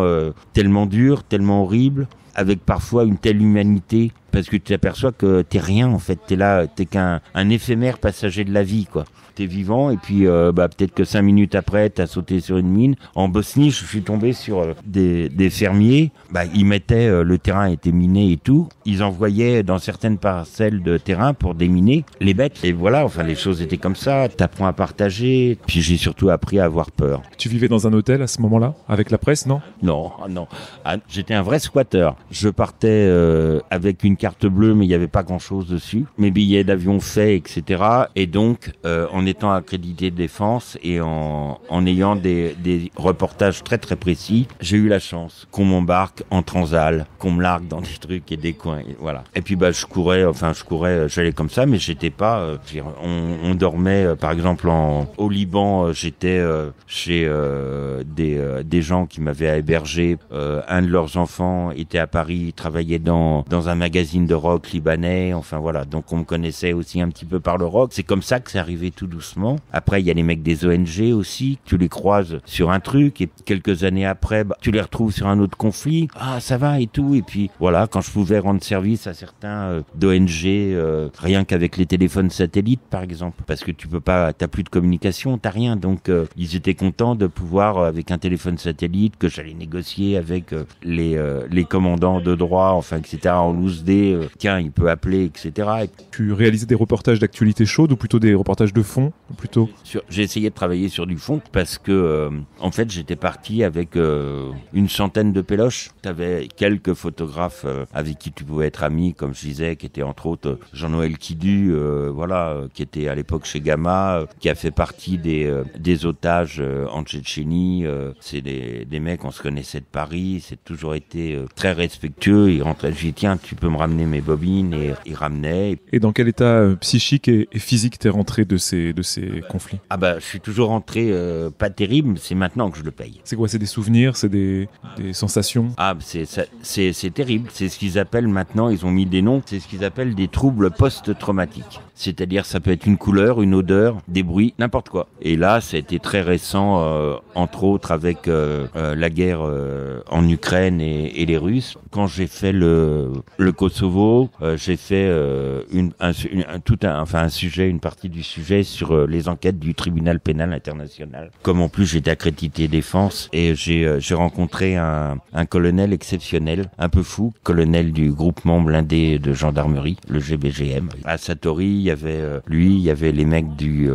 durs, tellement horribles, avec parfois une telle humanité, parce que tu t'aperçois que t'es rien en fait. T'es là, t'es qu'un éphémère passager de la vie, quoi. T'es vivant et puis peut-être que 5 minutes après t'as sauté sur une mine. En Bosnie, je suis tombé sur des fermiers. Ils mettaient le terrain était miné et tout. Ils envoyaient dans certaines parcelles de terrain pour déminer les bêtes. Et voilà, enfin les choses étaient comme ça. T'apprends à partager. Puis j'ai surtout appris à avoir peur. Tu vivais dans un hôtel à ce moment-là avec la presse, non? Non. J'étais un vrai squatter. Je partais avec une carte bleue, mais il n'y avait pas grand-chose dessus. Mes billets d'avion faits, etc. Et donc en étant accrédité de défense et en ayant des reportages très très précis, j'ai eu la chance qu'on m'embarque en transal, qu'on me largue dans des trucs et des coins, et voilà. Et puis je courais, j'allais comme ça, mais j'étais pas. On dormait, par exemple au Liban, j'étais chez des gens qui m'avaient hébergé. Un de leurs enfants était à Paris, travaillait dans un magazine de rock libanais. Enfin voilà, donc on me connaissait aussi un petit peu par le rock. C'est comme ça que c'est arrivé tout doucement. Après, il y a les mecs des ONG aussi, tu les croises sur un truc et quelques années après, tu les retrouves sur un autre conflit. Ah, ça va et tout. Et puis voilà, quand je pouvais rendre service à certains d'ONG, rien qu'avec les téléphones satellites, par exemple, parce que t'as plus de communication, t'as rien. Donc ils étaient contents de pouvoir, avec un téléphone satellite, que j'allais négocier avec les commandants de droit, enfin, etc. en loose day. Tiens, il peut appeler, etc. Et tu réalisais des reportages d'actualité chaude ou plutôt des reportages de fond? Plutôt. J'ai essayé de travailler sur du fond parce que en fait j'étais parti avec une centaine de péloches. T'avais quelques photographes avec qui tu pouvais être ami, comme je disais, qui étaient entre autres Jean-Noël Kidu, qui était à l'époque chez Gamma, qui a fait partie des otages en Tchétchénie. C'est des mecs, on se connaissait de Paris, c'est toujours été très respectueux. Ils rentraient, je dis tiens, tu peux me ramener mes bobines, et ils ramenaient. Et dans quel état psychique et physique t'es rentré de ces conflits? Je suis toujours rentré pas terrible, c'est maintenant que je le paye. C'est quoi? C'est des souvenirs? C'est des sensations? C'est terrible, c'est ce qu'ils appellent maintenant, ils ont mis des noms, c'est ce qu'ils appellent des troubles post-traumatiques. C'est-à-dire ça peut être une couleur, une odeur, des bruits, n'importe quoi. Et là, ça a été très récent, entre autres avec la guerre en Ukraine et les Russes. Quand j'ai fait le Kosovo, j'ai fait une partie du sujet sur les enquêtes du tribunal pénal international. Comme en plus j'étais accrédité défense et j'ai rencontré un colonel exceptionnel, un peu fou, colonel du groupement blindé de gendarmerie, le GBGM. À Satori, il y avait les mecs du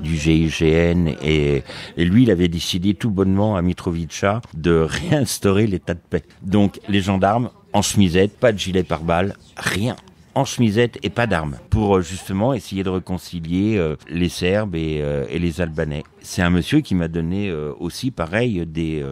GIGN et lui il avait décidé tout bonnement à Mitrovica de réinstaurer l'état de paix. Donc les gendarmes en chemisette, pas de gilet pare-balles, rien. en chemisette et pas d'armes, pour justement essayer de réconcilier les Serbes et les Albanais. C'est un monsieur qui m'a donné aussi, pareil, des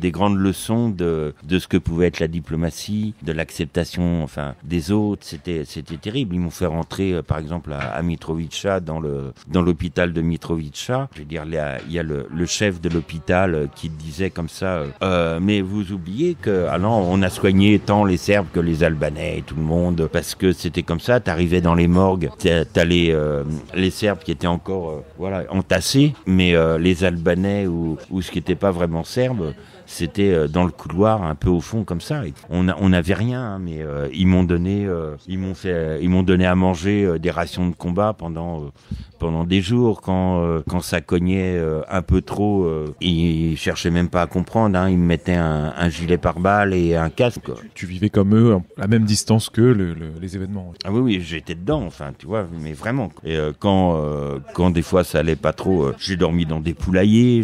grandes leçons de ce que pouvait être la diplomatie, de l'acceptation, enfin, des autres. C'était terrible. Ils m'ont fait rentrer, par exemple, à Mitrovica, dans l'hôpital de Mitrovica. Je veux dire, il y a le chef de l'hôpital qui disait comme ça, mais vous oubliez que, non, on a soigné tant les Serbes que les Albanais et tout le monde, parce que c'était comme ça. T'arrivais dans les morgues, t'as les Serbes qui étaient encore, entassés, mais les Albanais ou ce qui n'était pas vraiment serbe, c'était dans le couloir, un peu au fond comme ça. Et on n'avait rien, hein, mais ils m'ont donné à manger des rations de combat pendant des jours quand ça cognait un peu trop. Ils cherchaient même pas à comprendre, hein, ils me mettaient un gilet pare-balles et un casque. Tu vivais comme eux, à la même distance que les événements. Ah oui, j'étais dedans, enfin, tu vois, mais vraiment. Et quand des fois ça allait pas trop, j'ai dormi dans des poulaillers,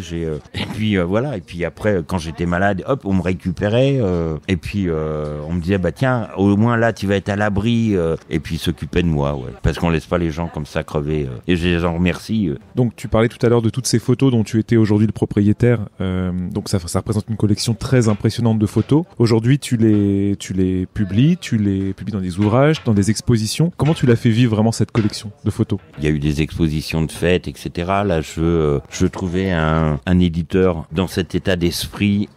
et puis voilà. Et puis après, quand j'étais malade, hop, on me récupérait, et puis on me disait, bah tiens, au moins là, tu vas être à l'abri, et puis ils s'occupaient de moi, ouais, parce qu'on laisse pas les gens comme ça crever. Et je les en remercie. Donc tu parlais tout à l'heure de toutes ces photos dont tu étais aujourd'hui le propriétaire, donc ça représente une collection très impressionnante de photos. Aujourd'hui, tu les publies dans des ouvrages, dans des expositions. Comment tu l'as fait vivre vraiment cette collection de photos? Il y a eu des expositions de fêtes, etc. Là, je trouvais un éditeur dans cet état d'esprit,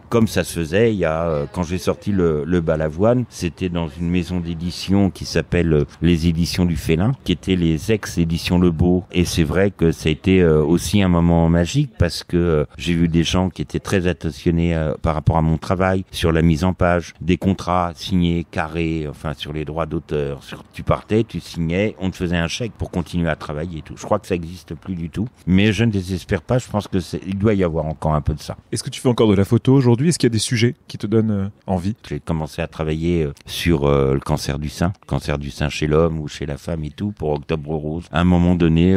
comme ça se faisait. Il y a quand j'ai sorti le Balavoine, c'était dans une maison d'édition qui s'appelle les Éditions du Félin, qui étaient les ex-éditions Le Beau. Et c'est vrai que ça a été aussi un moment magique, parce que j'ai vu des gens qui étaient très attentionnés par rapport à mon travail, sur la mise en page, des contrats signés, carrés, enfin sur les droits d'auteur. Tu partais, tu signais, on te faisait un chèque pour continuer à travailler et tout. Je crois que ça n'existe plus du tout, mais je ne désespère pas. Je pense que il doit y avoir encore un peu de ça. Est-ce que tu fais encore de la photo aujourd'hui? Est-ce qu'il y a des sujets qui te donnent envie? J'ai commencé à travailler sur le cancer du sein chez l'homme ou chez la femme et tout, pour Octobre Rose. À un moment donné,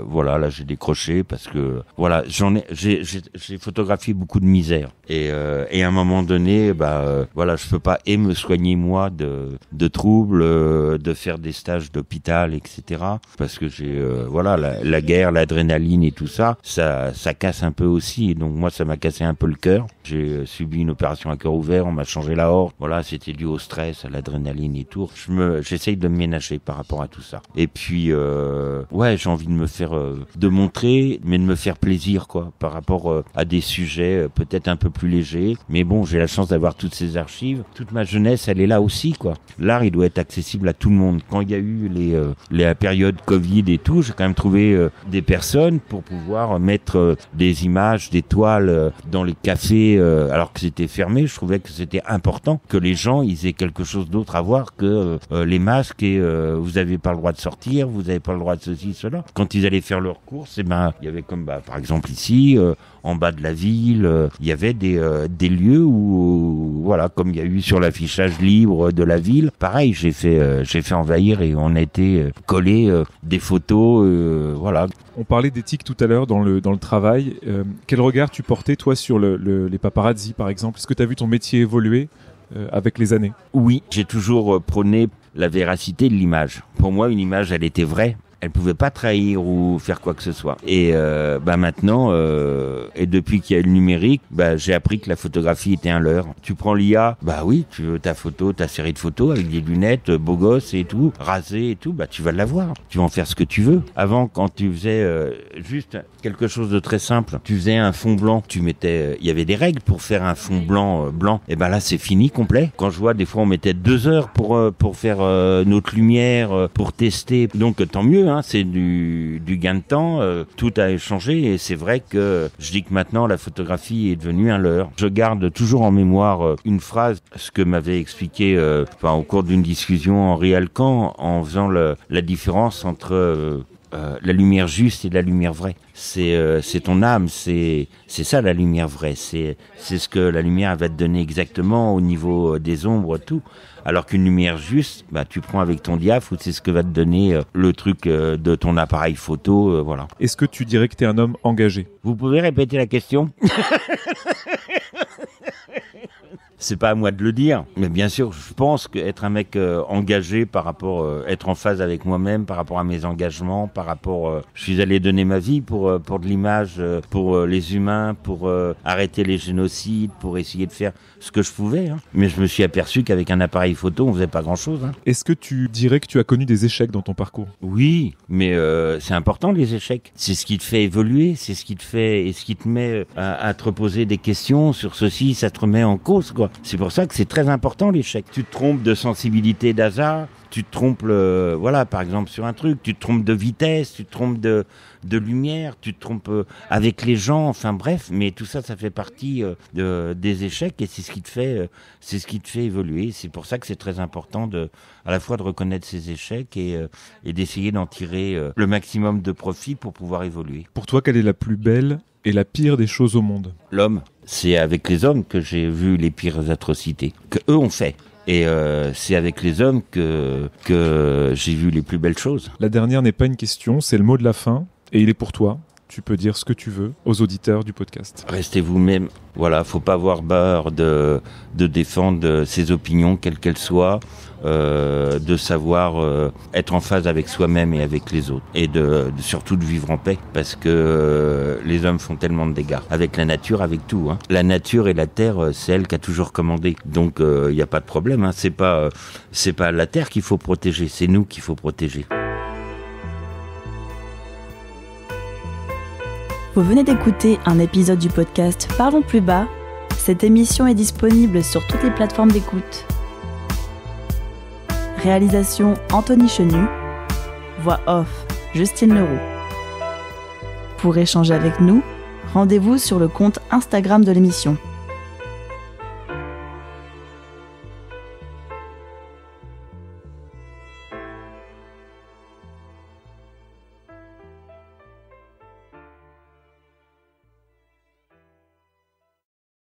voilà, là j'ai décroché, parce que voilà, j'ai photographié beaucoup de misère, et à un moment donné, voilà, je peux pas me soigner moi de troubles, de faire des stages d'hôpital, etc. Parce que j'ai voilà, la guerre, l'adrénaline et tout ça casse un peu aussi. Et donc moi, ça m'a cassé un peu le cœur. J'ai subi une opération à cœur ouvert, on m'a changé la horte. Voilà, c'était dû au stress, à l'adrénaline et tout. J'essaye de me ménager par rapport à tout ça. Et puis ouais, j'ai envie de me faire de montrer, mais de me faire plaisir, quoi, par rapport à des sujets peut-être un peu plus légers. Mais bon, j'ai la chance d'avoir toutes ces archives. Toute ma jeunesse, elle est là aussi, quoi. L'art, il doit être accessible à tout le monde. Quand il y a eu les périodes Covid et tout, j'ai quand même trouvé des personnes pour pouvoir mettre des images, des toiles dans les cafés, alors que c'était fermé. Je trouvais que c'était important que les gens, ils aient quelque chose d'autre à voir que les masques, et vous avez pas le droit de sortir, vous avez pas le droit de ceci, cela. Quand ils allaient faire leurs courses, il y avait comme par exemple ici, en bas de la ville, il y avait des lieux où voilà, comme il y a eu sur l'affichage libre de la ville, pareil, j'ai fait envahir, et on a été collé des photos, voilà. On parlait d'éthique tout à l'heure dans le travail. Quel regard tu portais toi sur les paparazzi par exemple? Est-ce que tu as vu ton métier évoluer avec les années? Oui, j'ai toujours prôné la véracité de l'image. Pour moi, une image, elle était vraie. Elle pouvait pas trahir ou faire quoi que ce soit. Et maintenant, et depuis qu'il y a le numérique, j'ai appris que la photographie était un leurre. Tu prends l'IA, oui, tu veux ta photo, ta série de photos avec des lunettes, beau gosse et tout, rasé et tout, tu vas l'avoir. Tu vas en faire ce que tu veux. Avant, quand tu faisais juste quelque chose de très simple, tu faisais un fond blanc, il y avait des règles pour faire un fond blanc. Et là, c'est fini, complet. Quand je vois, des fois, on mettait 2 heures pour faire notre lumière, pour tester. Donc, tant mieux, hein, c'est du gain de temps. Tout a changé, et c'est vrai que je dis que maintenant, la photographie est devenue un leurre. Je garde toujours en mémoire une phrase, ce que m'avait expliqué au cours d'une discussion Henri Alcan, en faisant la différence entre la lumière juste et la lumière vraie. C'est ton âme, c'est ça la lumière vraie. C'est ce que la lumière va te donner exactement au niveau des ombres, tout. Alors qu'une lumière juste, tu prends avec ton diaphe, ou c'est ce que va te donner le truc de ton appareil photo, voilà. Est-ce que tu dirais que tu es un homme engagé? Vous pouvez répéter la question? c'est pas à moi de le dire. Mais bien sûr, je pense qu'être un mec engagé par rapport, être en phase avec moi-même, par rapport à mes engagements, par rapport, je suis allé donner ma vie pour de l'image, pour les humains, pour arrêter les génocides, pour essayer de faire ce que je pouvais. Hein. Mais je me suis aperçu qu'avec un appareil photo, on faisait pas grand-chose. Hein. Est-ce que tu dirais que tu as connu des échecs dans ton parcours ? Oui, mais c'est important les échecs. C'est ce qui te fait évoluer, c'est ce qui te fait et ce qui te met à te reposer des questions sur ceci, ça te remet en cause, quoi. C'est pour ça que c'est très important l'échec. Tu te trompes de sensibilité, d'hasard, tu te trompes, voilà, par exemple sur un truc, tu te trompes de vitesse, tu te trompes de lumière, tu te trompes avec les gens, enfin bref, mais tout ça, ça fait partie des échecs et c'est ce qui te fait évoluer. C'est pour ça que c'est très important à la fois de reconnaître ses échecs et d'essayer d'en tirer le maximum de profit pour pouvoir évoluer. Pour toi, quelle est la plus belle et la pire des choses au monde ? L'homme. C'est avec les hommes que j'ai vu les pires atrocités, que eux ont fait. Et c'est avec les hommes que j'ai vu les plus belles choses. La dernière n'est pas une question, c'est le mot de la fin, et il est pour toi. Tu peux dire ce que tu veux aux auditeurs du podcast. Restez vous-même. Voilà, faut pas avoir peur de défendre ses opinions, quelles qu'elles soient, de savoir être en phase avec soi-même et avec les autres, et surtout de vivre en paix, parce que les hommes font tellement de dégâts avec la nature, avec tout. Hein. La nature et la terre, c'est elle qui a toujours commandé. Donc il y a pas de problème. Hein. C'est pas la terre qu'il faut protéger, c'est nous qu'il faut protéger. Vous venez d'écouter un épisode du podcast Parlons plus bas. Cette émission est disponible sur toutes les plateformes d'écoute. Réalisation Anthony Chenu. Voix off Justine Leroux. Pour échanger avec nous, rendez-vous sur le compte Instagram de l'émission.